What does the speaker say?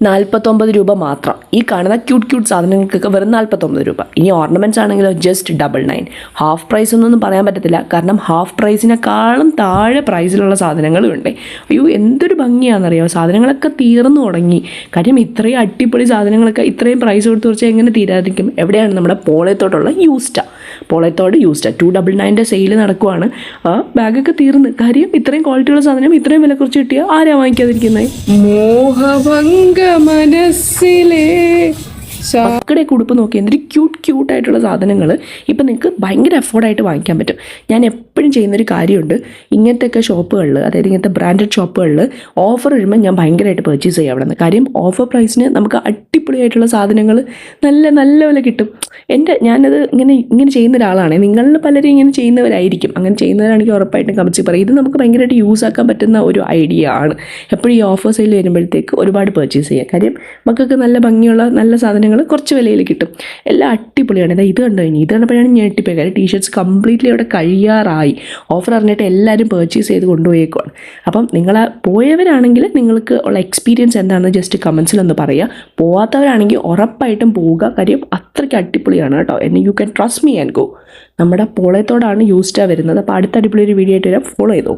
49 രൂപ മാത്രം. ഈ കാണുന്ന ക്യൂട്ട് സാധനങ്ങൾക്കൊക്കെ വെറും 49 രൂപ. ഇനി ഓർണമെൻറ്റ്സ് ആണെങ്കിലോ ജസ്റ്റ് 99. ഹാഫ് പ്രൈസ് ഒന്നും പറയാൻ പറ്റത്തില്ല, കാരണം ഹാഫ് പ്രൈസിനെക്കാളും താഴെ പ്രൈസിലുള്ള സാധനങ്ങളും ഉണ്ട്. അയ്യോ എന്തൊരു ഭംഗിയാണെന്നറിയാമോ, സാധനങ്ങളൊക്കെ തീർന്നു തുടങ്ങി. കാര്യം ഇത്രയും അടിപൊളി സാധനങ്ങളൊക്കെ ഇത്രയും പ്രൈസ് കൊടുത്ത് കുറച്ച് എങ്ങനെ തീരാതിരിക്കും. എവിടെയാണ് നമ്മുടെ പോളയത്തോടുള്ള പോളയത്തോട് യൂസ്റ്റ 299 സെയിൽ നടക്കുവാണ്. ആ ബാഗൊക്കെ തീർന്ന്, കാര്യം ഇത്രയും ക്വാളിറ്റിയുള്ള സാധനം ഇത്രയും വില കുറച്ച് കിട്ടിയാൽ ആരാ വാങ്ങിക്കാതിരിക്കുന്നത്. മോഹഭംഗ മനസ്സിലെ മക്കളുടെ ഉടുപ്പ് നോക്കി എന്തൊരു ക്യൂട്ടായിട്ടുള്ള സാധനങ്ങൾ ഇപ്പം നിങ്ങൾക്ക് ഭയങ്കര അഫോർഡായിട്ട് വാങ്ങിക്കാൻ പറ്റും. ഞാൻ എപ്പോഴും ചെയ്യുന്നൊരു കാര്യമുണ്ട്, ഇങ്ങനത്തെയൊക്കെ ഷോപ്പുകളിൽ, അതായത് ഇങ്ങനത്തെ ബ്രാൻഡഡ് ഷോപ്പുകളിൽ ഓഫർ വരുമ്പോൾ ഞാൻ ഭയങ്കരമായിട്ട് പർച്ചേസ് ചെയ്യാം അവിടെ നിന്ന്. കാര്യം ഓഫർ പ്രൈസിന് നമുക്ക് അടിപൊളിയായിട്ടുള്ള സാധനങ്ങൾ നല്ല വില കിട്ടും. ഞാനത് ഇങ്ങനെ ചെയ്യുന്ന ഒരാളാണ്. നിങ്ങളിൽ പലരും ഇങ്ങനെ ചെയ്യുന്നവരായിരിക്കും. അങ്ങനെ ചെയ്യുന്നവരാണെങ്കിൽ ഉറപ്പായിട്ടും കമൻസിൽ പറയും. ഇത് നമുക്ക് ഭയങ്കരമായിട്ട് യൂസ് ആക്കാൻ പറ്റുന്ന ഒരു ഐഡിയ ആണ്. എപ്പോഴും ഈ ഓഫർ സെയിൽ വരുമ്പോഴത്തേക്ക് ഒരുപാട് പർച്ചേസ് ചെയ്യാം. കാര്യം മക്കൾക്ക് നല്ല ഭംഗിയുള്ള നല്ല സാധനങ്ങൾ കുറച്ച് വിലയിൽ കിട്ടും. എല്ലാം അടിപൊളിയാണ്. ഇത് കണ്ടു കഴിഞ്ഞു, ഇത് കണ്ടപ്പോഴാണ് ഞെട്ടിപ്പോയി. കാര്യം ടീഷർട്ട്സ് കംപ്ലീറ്റ്ലി അവിടെ കഴിയാറായി. ഓഫർ അറിഞ്ഞിട്ട് എല്ലാവരും പർച്ചേസ് ചെയ്ത് കൊണ്ടുപോയേക്കുവാണ്. അപ്പം നിങ്ങൾ പോയവരാണെങ്കിൽ നിങ്ങൾക്ക് ഉള്ള എക്സ്പീരിയൻസ് എന്താണെന്ന് ജസ്റ്റ് കമൻസിലൊന്ന് പറയുക. പോവാത്തവരാണെങ്കിൽ ഉറപ്പായിട്ടും പോവുക. കാര്യം അത്രയ്ക്ക് അടിപൊളിയാണ് കേട്ടോ. You can trust me and go. നമ്മുടെ പോളയത്തോടാണ് യൂസ്റ്റാ വരുന്നത്. അപ്പോൾ അടുത്ത അടിപൊളി ഒരു വീഡിയോ ആയിട്ട് വരാം. ഫോളോ ചെയ്തോ.